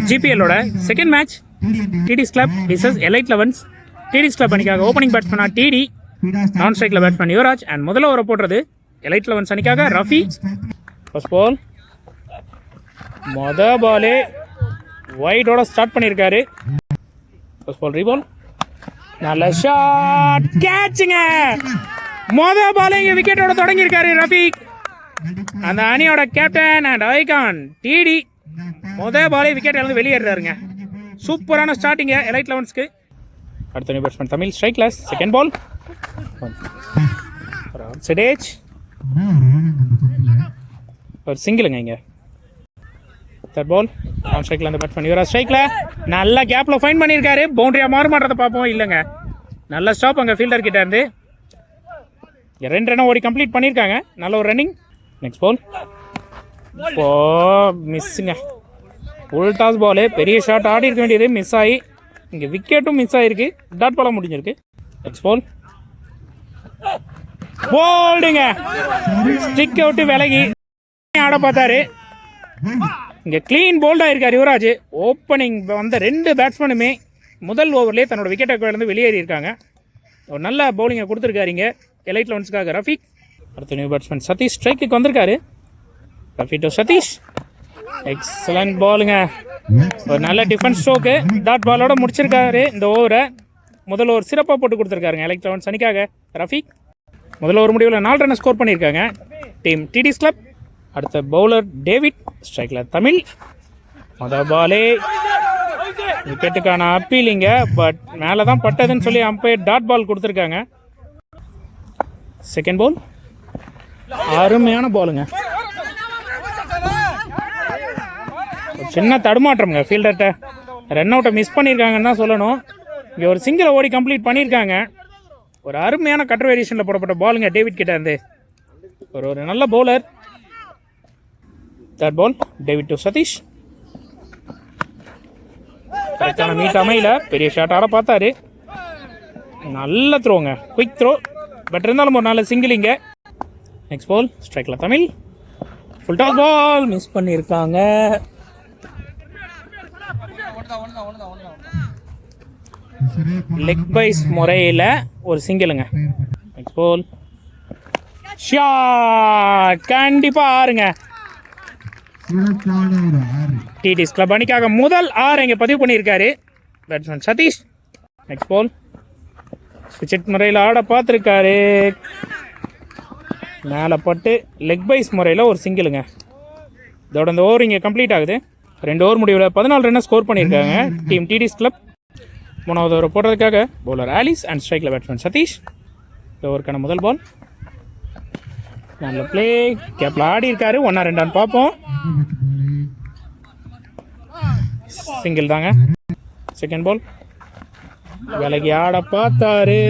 ஜிபிஎல்லோட second match TDS club versus elite elevens. TDS club அணிக்காக opening பேட்ஸ்மேனா DD, non ஸ்ட்ரைக்கில் batsman Yuvraj and முதல்ல over போடுறது எலைட் லெவன்ஸ் அணிக்காக ரஃபி. ஃபர்ஸ்ட் பால் பாலே வைடோட ஸ்டார்ட் பண்ணியிருக்காரு. ஃபர்ஸ்ட் பால் ரீபால், நல்ல ஷாட், கேட்சுங்க. பாலே இங்கே விக்கெட்டோட தொடங்கியிருக்காரு ரஃபீக், அந்த அணியோட கேப்டன் அண்ட் ஐகான் டிடி. பாலே விக்கெட் இழந்து வெளியேறாருங்க. சூப்பரான ஸ்டார்டிங்க எலைட் லெவன்ஸ்க்கு. அடுத்த new batsman Tamil strike class. Second ball சிடேஜ், ஒரு சிங்கிளுங்க இங்கே. தேர்ட் பால் ஆன் ஸ்ட்ரைக்கில் அந்த பேட்ஸ்மேன் யுவராஜ் ஸ்ட்ரைக்கில் நல்ல கேப்பில் ஃபைன் பண்ணியிருக்காரு. பவுண்டரியாக மாற மாட்டதை பார்ப்போம். இல்லைங்க, நல்ல ஸ்டாப் அங்கே ஃபீல்டர் கிட்ட இருந்து. 2 ரன்னை ஓடி கம்ப்ளீட் பண்ணியிருக்காங்க. நல்ல ஒரு ரன்னிங். நெக்ஸ்ட் பால் மிஸ்ஸுங்க. ஃபுல் டாஸ் பாலு, பெரிய ஷாட் ஆடி இருக்க வேண்டியது மிஸ் ஆகி இங்கே விக்கெட்டும் மிஸ் ஆகிருக்கு. டாட் பாலாக முடிஞ்சிருக்கு. நெக்ஸ்ட் பால் போல்டுங்க, ஸ்டிக் அவுட்டு விலகி ஆட பார்த்தாரு. இங்கே க்ளீன் போல்டாக இருக்கார் யுவராஜ். ஓப்பனிங் வந்த 2 பேட்ஸ்மேனுமே முதல் ஓவர்லேயே தன்னோட விக்கெட்டை இழந்து வெளியேறி இருக்காங்க. ஒரு நல்ல பவுலிங்கை கொடுத்துருக்காரு இங்கே எலைட் லெவன்ஸ்க்காக ரஃபீக். அடுத்த நியூ பேட்ஸ்மேன் சதீஷ் ஸ்ட்ரைக்கு வந்திருக்காரு. ரஃபி டு சதீஷ், எக்ஸலண்ட் பாலுங்க. ஒரு நல்ல டிஃபென்ஸ் ஸ்ட்ரோக்கு டாட் பாலோட முடிச்சிருக்காரு இந்த ஓவரை. முதல் ஓவர் சிறப்பாக போட்டு கொடுத்துருக்காருங்க எலைட் லெவன்ஸ் அணிக்காக ரஃபீக். முதல் ஓவர் முடிவில் 4 ரன்னை ஸ்கோர் பண்ணியிருக்காங்க டீம் டிடிஸ் கிளப். அடுத்த பவுலர் டேவிட், ஸ்ட்ரைக்கில் தமிழ். பாலே விக்கெட்டுக்கான அப்பீலிங்க, பட் மேலே தான் பட்டதுன்னு சொல்லி அம்பையர் டாட் பால் கொடுத்துருக்காங்க. செகண்ட் பால் அருமையான பாலுங்க. சின்ன தடுமாற்றம்ங்க ஃபீல்டர்கிட்ட. ரன் அவுட்டை மிஸ் பண்ணியிருக்காங்கன்னு தான் சொல்லணும். இங்கே ஒரு சிங்கிளை ஓடி கம்ப்ளீட் பண்ணியிருக்காங்க. ஒரு அருமையான கட்டர் வேரியேஷனில் போடப்பட்ட பாலுங்க டேவிட் கிட்ட இருந்து. ஒரு நல்ல bowler. Third ball David to Satish. கரெக்டான மீட் அமையல, பெரிய ஷாட் ஆட பார்த்தாரு. நல்ல த்ரோங்க, குயிக் த்ரோ, பட் இருந்தாலும் ஒரு நல்ல சிங்கிளிங்க. நெக்ஸ்ட் பால் ஸ்ட்ரைக்கில் Tamil. Full toss ball miss பண்ணியிருக்காங்க. லெக் பைஸ் முறையில் ஒரு சிங்கிளுங்க. நெக்ஸ்ட் பால் ஷாட், கண்டிப்பாக ஆறுங்க. டிடிஸ் கிளப் அணிக்காக முதல் 6 இங்கே பதிவு பண்ணியிருக்காரு batsman Satish. Next ball wicket முறையில் ஆட பார்த்துருக்காரு. மேலே பட்டு லெக் பைஸ் முறையில் ஒரு சிங்கிளுங்க. இதோட இந்த ஓவர் இங்கே கம்ப்ளீட் ஆகுது. 2 ஓவர் முடிவில் 14 ரன்னை ஸ்கோர் பண்ணியிருக்காங்க டீம் டிடிஸ் கிளப். 3வது ஓவர் போடுறதுக்காக பவுலர் ஆலிஸ் அண்ட் ஸ்ட்ரைக்கில் பேட்ஸ்மேன் சதீஷ். இந்த ஓவருக்கான முதல் பால் நல்ல பிளே, கேப்பில் ஆடி இருக்காரு. 1-2 பார்ப்போம். சிங்கிள் தாங்க. செகண்ட் பால் விலகி ஆட பார்த்தாரு,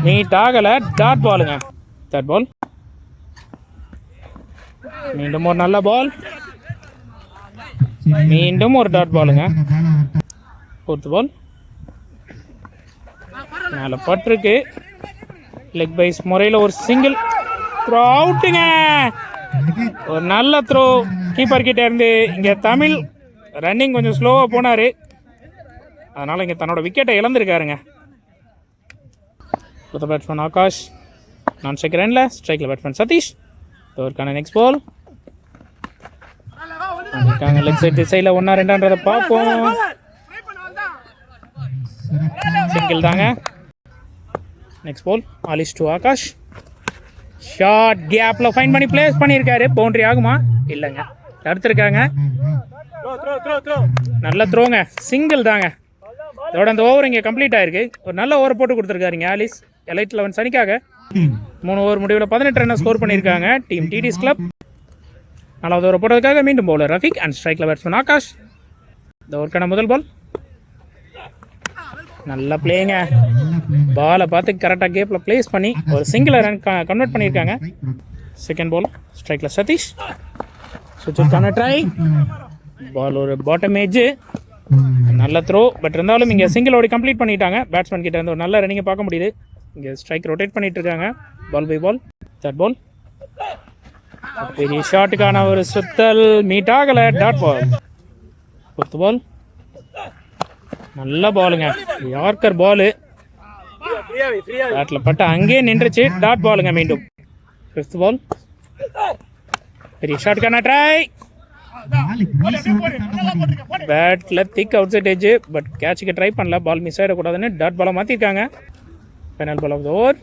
நீட் ஆகலை, டாட் பாலுங்க. தேர்ட் பால் மீண்டும் ஒரு நல்ல பால், மீண்டும் ஒரு டாட் பாலுங்க. ஃபோர்த் பால் மேலே பட்டிருக்கு. லெக் பைஸ் முறையில் ஒரு சிங்கிள் த்ரோ அவுட்டுங்க. ஒரு நல்ல த்ரோ கீப்பர் கிட்ட இருந்து. இங்கே தமிழ் ரன்னிங் கொஞ்சம் ஸ்லோவாக போனார், அதனால் இங்கே தன்னோட விக்கெட்டை இழந்திருக்காருங்க. புது பேட்ஸ்மேன் ஆகாஷ் நான் ஸ்ட்ரைக் ரன்ல, ஸ்ட்ரைக்கில் பேட்ஸ்மேன் சதீஷ். ஓவருக்கான நெக்ஸ்ட் பால் இருக்காங்க லெக் சைட் திசையில் 1-2 பார்ப்போம். சிங்கிள் தாங்க. Next ball Alice to Akash. Short கேப்பில் ஃபைன் பண்ணி பிளேஸ் பண்ணியிருக்காரு. பவுண்டரி ஆகுமா? இல்லைங்க, தடுத்துருக்காங்க. நல்ல த்ரோங்க, சிங்கிள் தாங்க. இதோட அந்த ஓவர் இங்கே கம்ப்ளீட் ஆயிருக்கு. ஒரு நல்ல ஓவர் போட்டு கொடுத்துருக்காருங்க ஆலிஸ் எலைட் லெவன்ஸ் அணிக்காக. 3 ஓவர் முடிவில் 18 ரன்னை ஸ்கோர் பண்ணியிருக்காங்க டீம் டிடிஸ் கிளப். 4வது ஓவர் போடுறதுக்காக மீண்டும் பவுலர் ரஃபீக் அண்ட் ஸ்ட்ரைக்கில் பேட்ஸ்மேன் ஆகாஷ். இந்த ஓவருக்கான முதல் பால் நல்ல பிளேங்க. பாலை பார்த்து கரெக்டாக கேப்பில் பிளேஸ் பண்ணி ஒரு சிங்கிள் ரன் கன்வெர்ட் பண்ணியிருக்காங்க. செகண்ட் பால் ஸ்ட்ரைக்கில் சதீஷ். சுவிட்சுக்கான ட்ரை, பால் ஒரு பாட்டம் ஏஜ், நல்ல த்ரோ, பட் இருந்தாலும் இங்கே சிங்கிள் ஓடி கம்ப்ளீட் பண்ணிட்டாங்க. பேட்ஸ்மேன் கிட்ட இருந்து ஒரு நல்ல ரன்னிங்கை பார்க்க முடியுது. இங்கே ஸ்ட்ரைக் ரொட்டேட் பண்ணிட்டு இருக்காங்க பால் பை பால். தேர்ட் பால் பெரிய ஷாட்டுக்கான ஒரு சுத்தல் மீட் ஆகலை. Dot ball. Fourth ball. நல்ல பாலுங்க, யார்கர் பாலு. பேட்டில் பட்டு அங்கேயே நின்றுச்சு. டாட் பாலுங்க மீண்டும். Fifth ball. பெரிய ஷாட்டுக்கான ட்ரை. பேட்டில் thick outside edge, but கேட்சுக்கு ட்ரை பண்ணல. பால் மிஸ் ஆகிடக்கூடாதுன்னு டாட் பாலை மாற்றிருக்காங்க. Final ball of the over.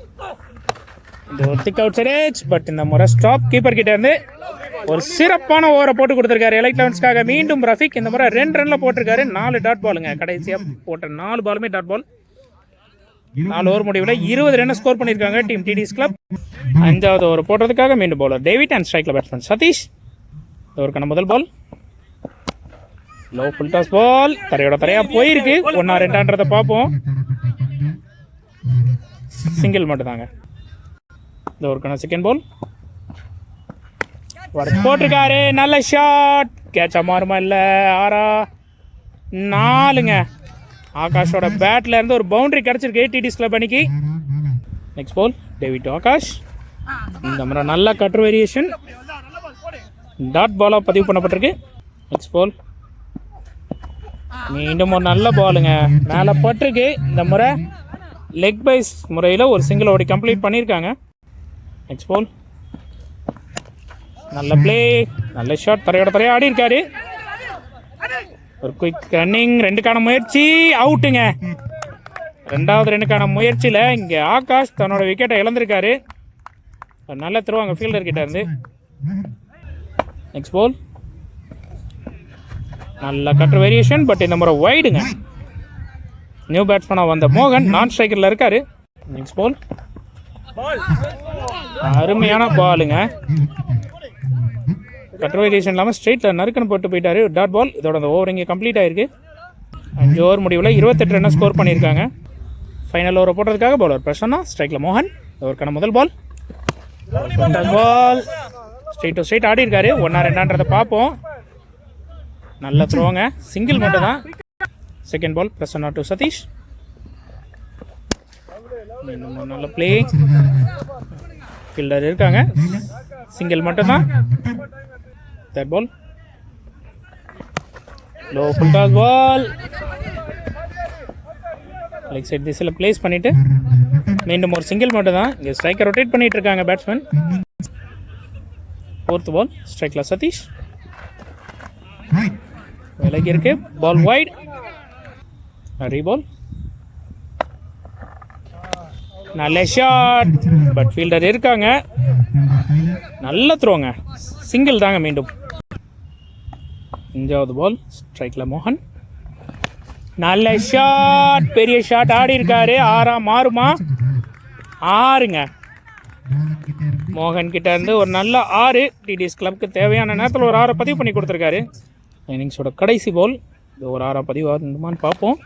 இந்த ஒரு thick outside edge, but இந்த முறை ஸ்டாப் கீப்பர் கிட்ட இருந்து ஒரு சிறப்பான ஓவரை போட்டு கொடுத்துருக்காரு எலைட் லெவன்ஸ்க்காக. மீண்டும் ரஃபிக் இந்த முறை 2 ரன்ல போட்டிருக்காரு. 4 டாட் பாலுங்க. கடைசியாக போட்ட 4 பாலுமே டாட் பால். 4 ஓவர் முடிவில் 20 ரன் ஸ்கோர் பண்ணியிருக்காங்க டீம் டிடிஎஸ் கிளப். 5வது ஓவர் போடுறதுக்காக மீண்டும் பவுலர் டேவிட் அண்ட் ஸ்ட்ரைக்கில் பேட்ஸ்மேன் சதீஷ். ஓவருக்கான முதல் ball. Low full toss ball. தரையோட தரையாக போயிருக்கு. 1-2 பார்ப்போம். சிங்கிள் மட்டும் தாங்க. இந்த ஓவருக்கான செகண்ட் பால். போட்டிருக்காரு. நல்ல ஷாட். கேட்சா மாறுமா இல்லை? 6-4ங்க. ஆகாஷோட பேட்ல இருந்து ஒரு பவுண்டரி கிடைச்சிருக்கு டிடிஎஸ் கிளப் அணிக்கு. Next ball. டேவிட் ஆகாஷ். இந்த முறை நல்ல கட்டர் வேரியேஷன். டாட் பாலாக பதிவு பண்ணப்பட்டிருக்கு. Next ball. மீண்டும் ஒரு நல்ல பாலுங்க, மேலே பட்டிருக்கு. இந்த முறை லெக் பைஸ் முறையில் ஒரு சிங்கிள் ஓடி கம்ப்ளீட் பண்ணியிருக்காங்க. Next ball. நல்ல பிளே, நல்ல ஷாட். தரையோட ஆடி இருக்காரு. ஒரு குயிக் ரன்னிங். 2க்கான முயற்சி. அவுட்டுங்க. 2வது ரன்னுக்கான முயற்சியில் இங்கே ஆகாஷ் தன்னோட விக்கெட்டை இழந்திருக்காரு. நல்ல த்ரோ அங்கே ஃபீல்டர் கிட்ட இருந்து. Next ball. நல்ல கட்டர் வேரியேஷன், பட் இந்த முறை வைடுங்க. நியூ பேட்ஸ்மேனாக வந்த மோகன் நான் ஸ்ட்ரைக்கரில் இருக்காரு. Next ball. அருமையான பாலுங்க. கட்டர் வேரியேஷன் இல்லாமல் ஸ்ட்ரெயிட்டில் நறுக்குன்னு போட்டு போயிட்டாரு. Dot ball. இதோட அந்த ஓவர் இங்கே கம்ப்ளீட் ஆயிருக்கு. 5 ஓவர் முடிவில் 28 ரன் ஸ்கோர் பண்ணியிருக்காங்க. ஃபைனல் ஓவரை போடுறதுக்காக பவுலர் பிரசன்னா, ஸ்ட்ரைக்கில் மோகன். ஓவருக்கான முதல் ball. Ball straight to straight ஆடி இருக்காரு. 1-2 பார்ப்போம். நல்ல த்ரோங்க, சிங்கிள் மட்டும் தான். Second ball. Prasanna to Satish. நல்ல பிளே. ஃபீல்டர் இருக்காங்க. சிங்கிள் மட்டும் தான். Third ball. Low full toss ball. Leg side திசையில் பிளேஸ் பண்ணிட்டு மீண்டும் ஒரு சிங்கிள் மட்டும் தான். இங்கே ஸ்ட்ரைக்கர் ரொட்டேட் பண்ணிட்டு இருக்காங்க பேட்ஸ்மேன். ஃபோர்த் பால். ஸ்ட்ரைக்கில் சதீஷ். விலகி இருக்கு. Ball wide. ரீபால். நல்ல ஷாட், பட் ஃபீல்டர் இருக்காங்க. நல்ல த்ரோங்க, சிங்கிள் தாங்க மீண்டும். 5வது பால். ஸ்ட்ரைக்கில் மோகன். நல்ல ஷாட், பெரிய ஷாட் ஆடி இருக்காரு. 6 மாறுமா? 6ங்க. மோகன் கிட்ட இருந்து ஒரு நல்ல 6. டிடிஎஸ் கிளப்க்கு தேவையான நேரத்தில் ஒரு 6 பதிவு பண்ணி கொடுத்துருக்காரு. இன்னிங்ஸோட கடைசி பால். இது ஒரு 6 பதிவு ஆகுமான்னு பார்ப்போம்.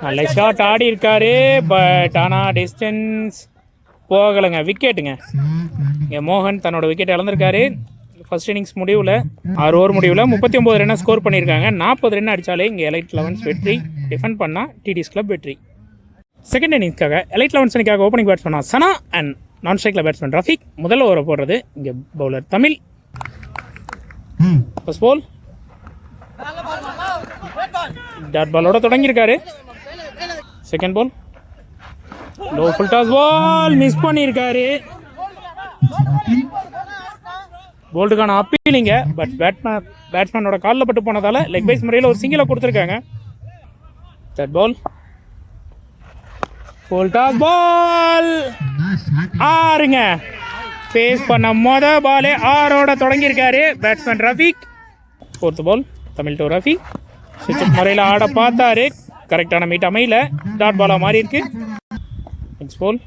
நல்ல ஷாட் ஆடி இருக்காரு, பட் ஆனால் டிஸ்டன்ஸ் போகலைங்க. விக்கெட்டுங்க. இங்கே மோகன் தன்னோட விக்கெட் இழந்திருக்காரு. ஃபர்ஸ்ட் இன்னிங்ஸ் முடிவில் 6 ஓவர் முடிவில் 39 ரன்னை ஸ்கோர் பண்ணியிருக்காங்க. 40 ரன் அடித்தாலே இங்கே எலைட் லெவன்ஸ் வெற்றி. டிஃபெண்ட் பண்ணால் டிடிஎஸ் கிளப் வெற்றி. செகண்ட் இன்னிங்ஸ்க்காக எலைட் லெவன்ஸ் அணிக்காக opening batsman Sana and non ஸ்ட்ரைக்கில் பேட்ஸ்மேன் ரஃபிக். முதல் ஓவரை போடுறது இங்கே bowler Tamil. First ball. Dot பாலோட தொடங்கியிருக்காரு. Second ball. Low full toss ball. Miss பண்ணியிருக்காரு. போல்டுக்கான அப்பீலிங்க, பட் பேட்ஸ்மேனோட காலில் பட்டு போனதால லெக் பைஸ் முறையில் ஒரு சிங்கிளை கொடுத்துருக்காங்க. Third ball. Full toss ball. 6ங்க. ஃபேஸ் பண்ண பாலே 6ஓட தொடங்கியிருக்காரு batsman Rafiq. Fourth ball. Tamil to Rafi. சுவிட்ச் முறையில் ஆட பார்த்தாரு, கரெக்டான மீட் அமையல. டாட் பாலாக மாறி இருக்கு. நெக்ஸ்ட் பால்.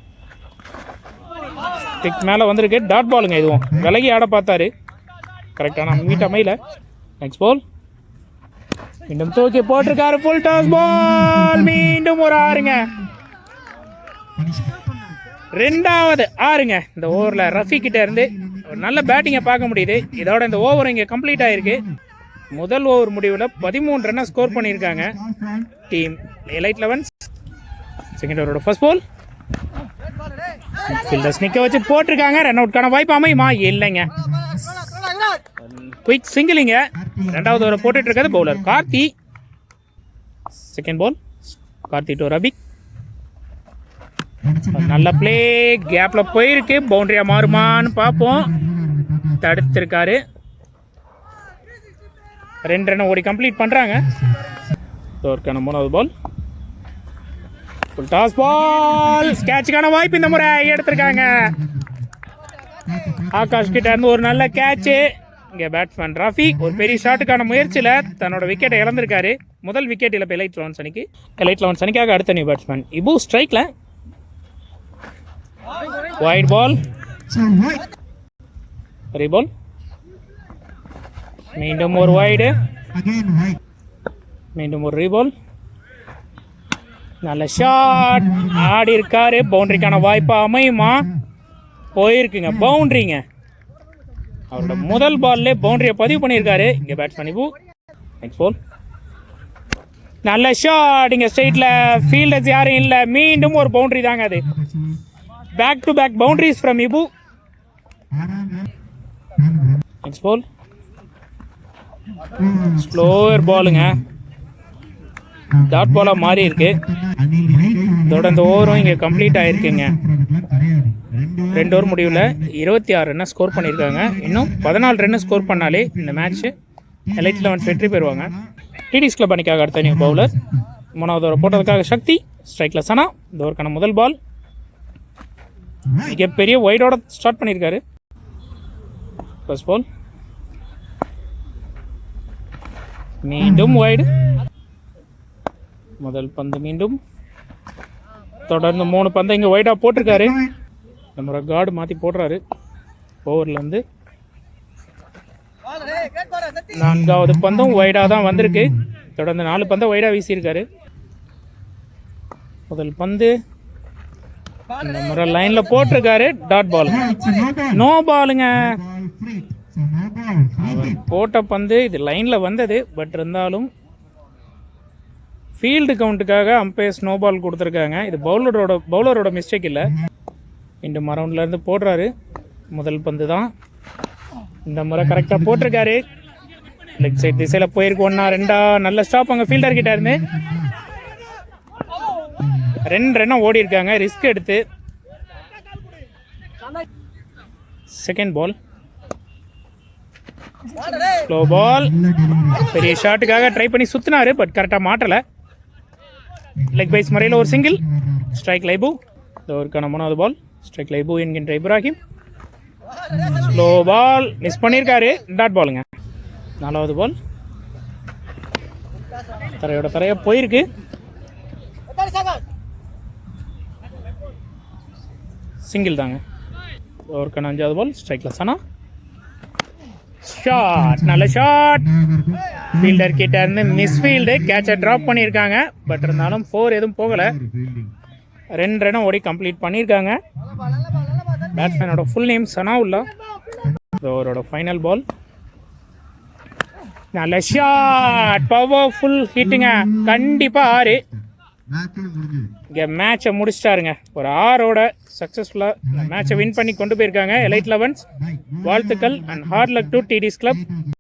திக் மேலே வந்திருக்கு. டாட் பாலுங்க. இதுவும் விலகி ஆட பார்த்தாரு, கரெக்டான மீட் அமையல. Next ball. மீண்டும் தூக்கி போட்டிருக்காரு. Full toss ball. மீண்டும் ஒரு 6ங்க. 2வது 6ங்க. இந்த ஓவரில் ரஃபி கிட்ட இருந்து ஒரு நல்ல பேட்டிங்கை பார்க்க முடியுது. இதோட இந்த ஓவர் இங்கே கம்ப்ளீட் ஆகிருக்கு. முதல் ஓவர் முடிவில் 13 ரன்னை ஸ்கோர் பண்ணியிருக்காங்க டீம் எலைட் லெவன்ஸ். செகண்ட் ஓவரோட ஃபர்ஸ்ட் பால். ஃபீல்டர்ஸ் நிற்க வச்சு போட்டிருக்காங்க. ரன் அவுட்கான வாய்ப்பு அமையுமா? இல்லைங்க. குயிக் சிங்கிளிங்க. ரெண்டாவது ஓவர் போட்டுட்டு இருக்காது bowler Karthi. Second ball Karthi to Rafiq. நல்ல பிளே, கேப்ல போயிருக்கு. பவுண்டரியா மாறுமான்னு பார்ப்போம். தடுத்திருக்காரு. 2 ரன் ஓடி கம்ப்ளீட் பண்றாங்க. தோற்கான 3வது பால் ஃபுல் டாஸ் பால். கேட்சுக்கான வாய்ப்பு இந்த முறை எடுத்திருக்காங்க. ஆகாஷ் கிட்ட இருந்து ஒரு நல்ல கேட்சு. இங்கே பேட்ஸ்மேன் ரஃபி ஒரு பெரிய ஷாட்டுக்கான முயற்சியில் தன்னோட விக்கெட்டை இழந்திருக்காரு. முதல் விக்கெட் இல்லை எலைட் 11 அணிக்கு. எலைட் 11 அணிக்காக அடுத்த நியூ பேட்ஸ்மேன் இபு ஸ்ட்ரைக்ல. வைட் பால், ரீபால், மீண்டும் ஒரு வைடு, மீண்டும் ஒரு ரீபால். நல்ல ஷாட் ஆடி இருக்காரு. பவுண்டரிக்கான வாய்ப்பா அமையுமா? போயிருக்குங்க, பவுண்டரிங்க. அவரோட முதல் பால்லே பவுண்டரியை பதிவு பண்ணியிருக்காரு. இங்கே பேட்ஸ்மேன் இபு. நெக்ஸ்ட் பால் நல்ல ஷாட். இங்கே ஸ்ட்ரெயிட்ல ஃபீல்டர்ஸ் யாரும் இல்லை. மீண்டும் ஒரு பவுண்டரி தாங்க அது. Back to back boundaries from Ibu. Next ball slower பாலுங்க. டாட் பாலாக மாறி இருக்கு. இதோட இந்த ஓவரும் இங்கே கம்ப்ளீட் ஆகிருக்குங்க. 2 ஓவர் முடிவில் 26 ரன்னை ஸ்கோர் பண்ணியிருக்காங்க. இன்னும் 14 ரன்னு ஸ்கோர் பண்ணாலே இந்த மேட்ச்சு எலைட் 11 வெற்றி பெறுவாங்க. டிடிஸ் கிளப் அணிக்காக அடுத்த நியூ பவுலர். 3வது ஓவர் போட்டதுக்காக சக்தி. ஸ்ட்ரைக்கில் சனா. இந்த ஓவருக்கான முதல் பால் மிகப்பெரிய ஒய்டோட ஸ்டார்ட் பண்ணியிருக்காரு. ஃபர்ஸ்ட் பால் மீண்டும் வைடு. முதல் பந்து மீண்டும் தொடர்ந்து 3 பந்தை இங்கே வைடாக போட்டிருக்காரு. நம்ம கார்டு மாற்றி போடுறாரு. ஓவர்லேருந்து 4வது பந்தும் வைடாக தான் வந்திருக்கு. தொடர்ந்து 4 பந்தை வைடாக வீசியிருக்காரு. முதல் பந்து இந்த முறை லைனில் போட்டிருக்காரு. டாட் பால், நோ பாலுங்க. போட்ட பந்து இது லைனில் வந்தது. பட் இருந்தாலும் ஃபீல்டு கவுண்ட்டுக்காக அம்பையர் ஸ்னோ பால் கொடுத்துருக்காங்க. இது பவுலரோட மிஸ்டேக் இல்லை. மீண்டும் அரவுண்ட்லேருந்து போடுறாரு. முதல் பந்து தான் இந்த முறை கரெக்டாக போட்டிருக்காரு. லெக் சைட் திசையில் போயிருக்கு. 1 2 நல்ல ஸ்டாப் அங்கே ஃபீல்டர் கிட்ட இருந்து. 2 ரன்னை ஓடி இருக்காங்க ரிஸ்க் எடுத்து. Second ball slow ball. பெரிய ஷாட்டுக்காக ட்ரை பண்ணி சுத்தினாரு. பட் கரெக்டாக மாட்டலை. லெக் பைஸ் முறையில் ஒரு சிங்கிள். ஸ்ட்ரைக் லைபு. இந்த ஓவருக்கான 3வது பால். ஸ்ட்ரைக் லைபு என்கின்ற இப்ராஹிம். ஸ்லோ பால் மிஸ் பண்ணியிருக்காரு. டாட் பாலுங்க. 4வது பால் தரையாக போயிருக்கு. சிங்கிள் தாங்க. ஓவருக்கான 5வது பால். ஸ்ட்ரைக்கில் சனா. ஷாட், நல்ல ஷாட். ஃபீல்டர் கிட்ட இருந்து மிஸ் ஃபீல்டு. கேட்சை ட்ராப் பண்ணியிருக்காங்க. பட் இருந்தாலும் 4 எதுவும் போகலை. 2 ரன்னை ஓடி கம்ப்ளீட் பண்ணியிருக்காங்க. பேட்ஸ்மேனோட ஃபுல் நேம் சனாவுல்லா. ஓவரோட ஃபைனல் பால். நல்ல ஷாட், பவர்ஃபுல் ஹிட்டுங்க. கண்டிப்பாக 6. இங்கே மேட்சை முடிச்சிட்டாருங்க. ஒரு 6ஓட சக்ஸஸ்ஃபுல்லாக மேட்சை வின் பண்ணி கொண்டு போயிருக்காங்க எலைட் 11. வாழ்த்துக்கள் and hard luck to TDS club.